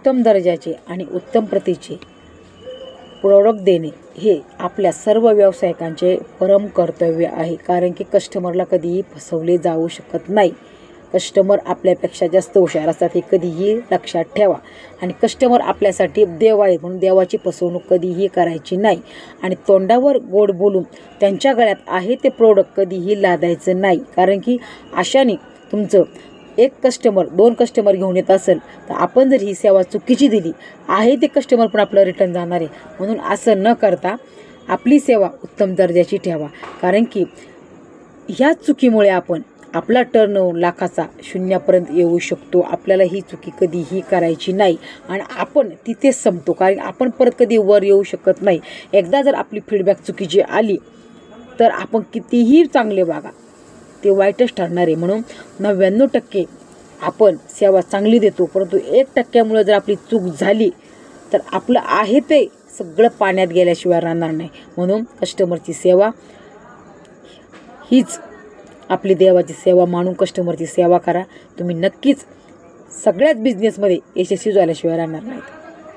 उत्तम दर्जाचे आणि उत्तम प्रतीचे प्रोडक्ट देणे हे आपल्या सर्व व्यावसायिकांचे परम कर्तव्य आहे. कारण की कस्टमरला कधीही फसवले जाऊ शकत नाही. कस्टमर आपल्यापेक्षा जास्त हुशार असतात हे कधीही लक्षात ठेवा. आणि कस्टमर आपल्यासाठी देव आहेत म्हणून देवाची फसवणूक कधीही करायची नाही. आणि तोंडावर गोड बोलून त्यांच्या गळ्यात आहे ते प्रोडक्ट कधीही लादायचं नाही. कारण की अशाने तुमचं एक कस्टमर 2 कस्टमर घेऊन येत असेल तर आपण जर ही सेवा चुकीची दिली आहे ते कस्टमर पण आपलं रिटर्न जाणार आहे. म्हणून असं न करता आपली सेवा उत्तम दर्जाची ठेवा. कारण की ह्या चुकीमुळे आपला टर्नओव्हर लाखाचा शून्यापर्यंत येऊ शकतो. आपल्याला ही चुकी कधीही करायची नाही आणि आपण तिथेच संपतो. कारण आपण परत कधी वर येऊ शकत नाही. एकदा जर आपली फीडबॅक चुकीची आली तर आपण कितीही चांगले वागा ते वाईटच ठरणार आहे. म्हणून 99% आपण सेवा चांगली देतो, परंतु 1% जर आपली चूक झाली तर आपलं आहे ते सगळं पाण्यात गेल्याशिवाय राहणार नाही. म्हणून कस्टमरची सेवा हीच आपली देवाची सेवा मानून कस्टमरची सेवा करा. तुम्ही नक्कीच सगळ्याच बिझनेसमध्ये यशस्वी झाल्याशिवाय राहणार नाहीत.